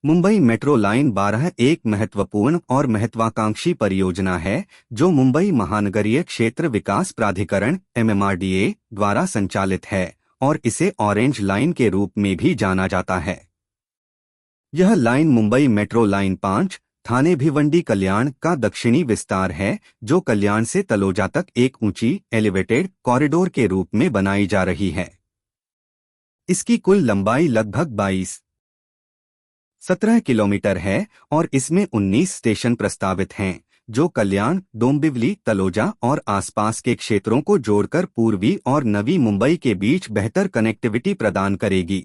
Mumbai metro line 12 एक महत्वपूर्ण और महत्वाकांक्षी परियोजना है जो मुंबई महानगरीय क्षेत्र विकास प्राधिकरण MMRDA द्वारा संचालित है और इसे ऑरेंज लाइन के रूप में भी जाना जाता है। यह लाइन मुंबई मेट्रो लाइन 5 थाने भिवंडी कल्याण का दक्षिणी विस्तार है जो कल्याण से तलोजा तक एक ऊंची एलिवेटेड कॉरिडोर के रूप में बनाई जा रही है। इसकी कुल लंबाई लगभग 17 किलोमीटर है और इसमें 19 स्टेशन प्रस्तावित हैं जो कल्याण, डोंबिवली, तलोजा और आसपास के क्षेत्रों को जोड़कर पूर्वी और नवी मुंबई के बीच बेहतर कनेक्टिविटी प्रदान करेगी।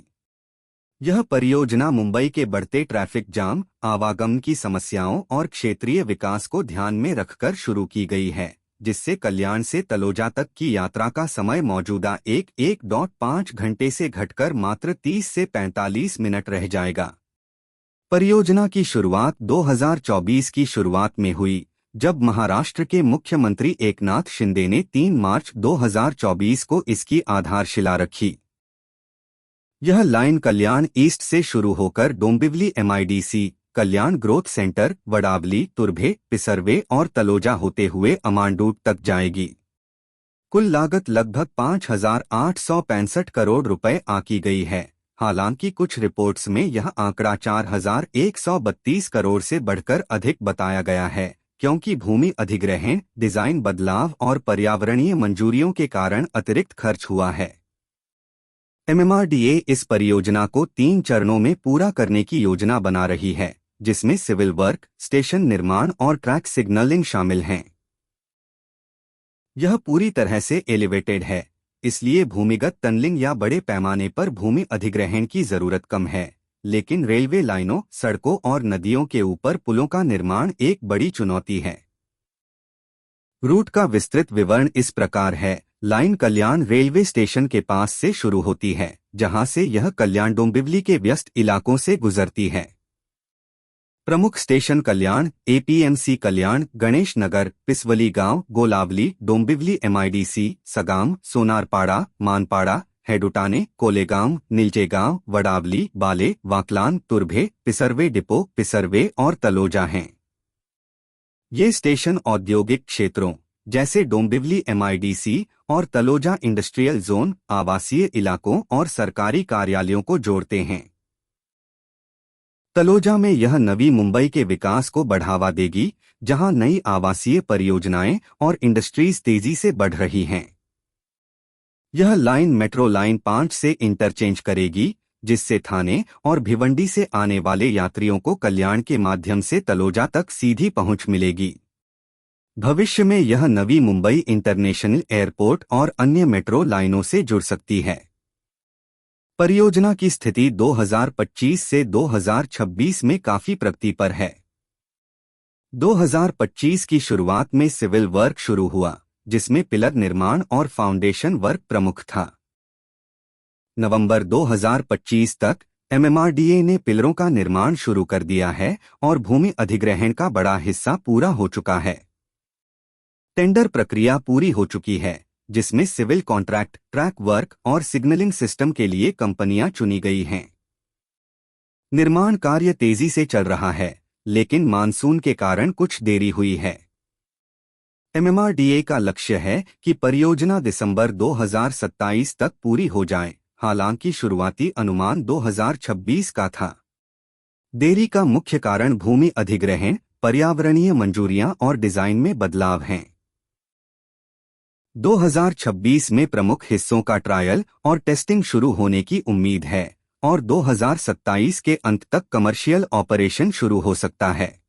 यह परियोजना मुंबई के बढ़ते ट्रैफिक जाम, आवागमन की समस्याओं और क्षेत्रीय विकास को ध्यान में रखकर शुरू की गई है, जिससे कल्याण से तलोजा तक की यात्रा का समय मौजूदा 1.5 घंटे से घटकर मात्र 30 से 45 मिनट रह जाएगा। परियोजना की शुरुआत 2024 की शुरुआत में हुई, जब महाराष्ट्र के मुख्यमंत्री एकनाथ शिंदे ने 3 मार्च 2024 को इसकी आधारशिला रखी। यह लाइन कल्याण ईस्ट से शुरू होकर डोंबिवली MIDC, कल्याण ग्रोथ सेंटर, वडावली, तुर्भे, पिसरवे और तलोजा होते हुए अमांडूट तक जाएगी। कुल लागत लगभग 5,865 करोड़ रुपए आंकी गई है। हालांकि कुछ रिपोर्ट्स में यह आंकड़ा 4,132 करोड़ से बढ़कर अधिक बताया गया है, क्योंकि भूमि अधिग्रहण, डिजाइन बदलाव और पर्यावरणीय मंजूरियों के कारण अतिरिक्त खर्च हुआ है। MMRDA इस परियोजना को 3 चरणों में पूरा करने की योजना बना रही है, जिसमें सिविल वर्क, स्टेशन निर्माण और ट्रैक सिग्नलिंग शामिल हैं। यह पूरी तरह से एलिवेटेड है, इसलिए भूमिगत टनलिंग या बड़े पैमाने पर भूमि अधिग्रहण की जरूरत कम है, लेकिन रेलवे लाइनों, सड़कों और नदियों के ऊपर पुलों का निर्माण एक बड़ी चुनौती है। रूट का विस्तृत विवरण इस प्रकार है। लाइन कल्याण रेलवे स्टेशन के पास से शुरू होती है, जहां से यह कल्याण डोंबिवली के व्यस्त इलाकों से गुजरती है। प्रमुख स्टेशन कल्याण, APMC कल्याण, गणेश नगर, पिसवली गांव, गोलावली, डोंबिवली MIDC, सगाम, सोनारपाड़ा, मानपाड़ा, हेडुटाने, कोलेगांव, नीलचेगांव, वडावली, बाले, वाकलान, तुर्भे, पिसरवे डिपो, पिसरवे और तलोजा हैं। ये स्टेशन औद्योगिक क्षेत्रों जैसे डोंबिवली MIDC और तलोजा इंडस्ट्रियल जोन, आवासीय इलाकों और सरकारी कार्यालयों को जोड़ते हैं। तलोजा में यह नवी मुंबई के विकास को बढ़ावा देगी, जहां नई आवासीय परियोजनाएं और इंडस्ट्रीज तेजी से बढ़ रही हैं। यह लाइन मेट्रो लाइन 5 से इंटरचेंज करेगी, जिससे थाने और भिवंडी से आने वाले यात्रियों को कल्याण के माध्यम से तलोजा तक सीधी पहुंच मिलेगी। भविष्य में यह नवी मुंबई इंटरनेशनल एयरपोर्ट और अन्य मेट्रो लाइनों से जुड़ सकती है। परियोजना की स्थिति 2025 से 2026 में काफी प्रगति पर है। 2025 की शुरुआत में सिविल वर्क शुरू हुआ, जिसमें पिलर निर्माण और फाउंडेशन वर्क प्रमुख था। नवंबर 2025 तक MMRDA ने पिलरों का निर्माण शुरू कर दिया है और भूमि अधिग्रहण का बड़ा हिस्सा पूरा हो चुका है। टेंडर प्रक्रिया पूरी हो चुकी है, जिसमें सिविल कॉन्ट्रैक्ट, ट्रैक वर्क और सिग्नलिंग सिस्टम के लिए कंपनियां चुनी गई हैं। निर्माण कार्य तेजी से चल रहा है, लेकिन मानसून के कारण कुछ देरी हुई है। MMRDA का लक्ष्य है कि परियोजना दिसंबर 2027 तक पूरी हो जाए, हालांकि शुरुआती अनुमान 2026 का था। देरी का मुख्य कारण भूमि अधिग्रहण, पर्यावरणीय मंजूरियां और डिजाइन में बदलाव हैं। 2026 में प्रमुख हिस्सों का ट्रायल और टेस्टिंग शुरू होने की उम्मीद है और 2027 के अंत तक कमर्शियल ऑपरेशन शुरू हो सकता है।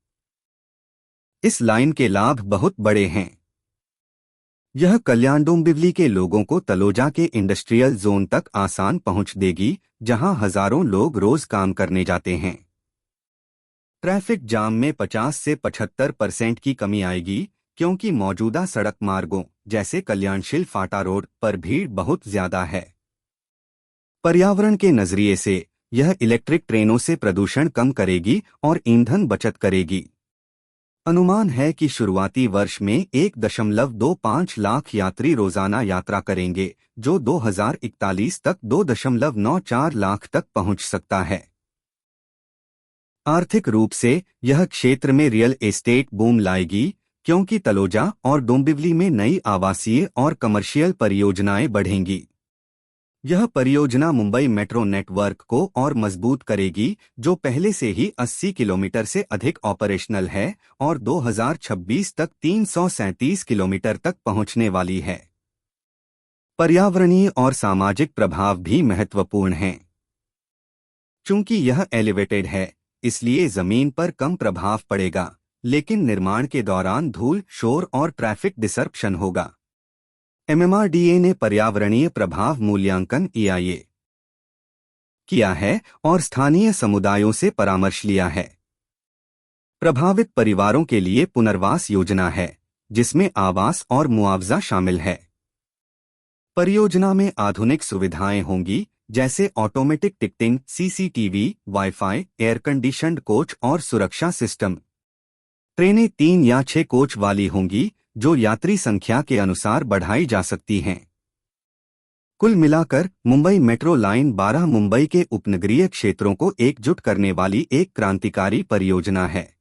इस लाइन के लाभ बहुत बड़े हैं। यह कल्याण डोंबिवली के लोगों को तलोजा के इंडस्ट्रियल जोन तक आसान पहुंच देगी, जहां हजारों लोग रोज काम करने जाते हैं। ट्रैफिक जाम में 50 से 75% की कमी आएगी, क्योंकि मौजूदा सड़क मार्गों जैसे कल्याणशील फाटा रोड पर भीड़ बहुत ज्यादा है। पर्यावरण के नजरिए से यह इलेक्ट्रिक ट्रेनों से प्रदूषण कम करेगी और ईंधन बचत करेगी। अनुमान है कि शुरुआती वर्ष में 1.25 लाख यात्री रोजाना यात्रा करेंगे, जो 2041 तक 2.94 लाख तक पहुंच सकता है। आर्थिक रूप से यह क्षेत्र में रियल एस्टेट बूम लाएगी, क्योंकि तलोजा और डोंबिवली में नई आवासीय और कमर्शियल परियोजनाएं बढ़ेंगी। यह परियोजना मुंबई मेट्रो नेटवर्क को और मजबूत करेगी, जो पहले से ही 80 किलोमीटर से अधिक ऑपरेशनल है और 2026 तक 337 किलोमीटर तक पहुंचने वाली है। पर्यावरणीय और सामाजिक प्रभाव भी महत्वपूर्ण हैं। चूंकि यह एलिवेटेड है, इसलिए जमीन पर कम प्रभाव पड़ेगा, लेकिन निर्माण के दौरान धूल, शोर और ट्रैफिक डिसरप्शन होगा। MMRDA ने पर्यावरणीय प्रभाव मूल्यांकन EIA किया है और स्थानीय समुदायों से परामर्श लिया है। प्रभावित परिवारों के लिए पुनर्वास योजना है, जिसमें आवास और मुआवजा शामिल है। परियोजना में आधुनिक सुविधाएं होंगी, जैसे automatic ticketing, CCTV, wifi, air conditioned coach और सुरक्षा सिस्टम। ट्रेनें 3 या 6 कोच वाली होंगी, जो यात्री संख्या के अनुसार बढ़ाई जा सकती हैं। कुल मिलाकर मुंबई मेट्रो लाइन 12 मुंबई के उपनगरीय क्षेत्रों को एकजुट करने वाली एक क्रांतिकारी परियोजना है।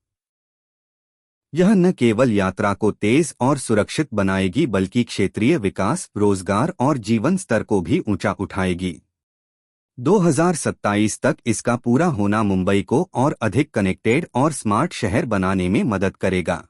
यह न केवल यात्रा को तेज और सुरक्षित बनाएगी, बल्कि क्षेत्रीय विकास, रोजगार और जीवन स्तर को भी ऊंचा उठाएगी। 2027 तक इसका पूरा होना मुंबई को और अधिक कनेक्टेड और स्मार्ट शहर बनाने में मदद करेगा।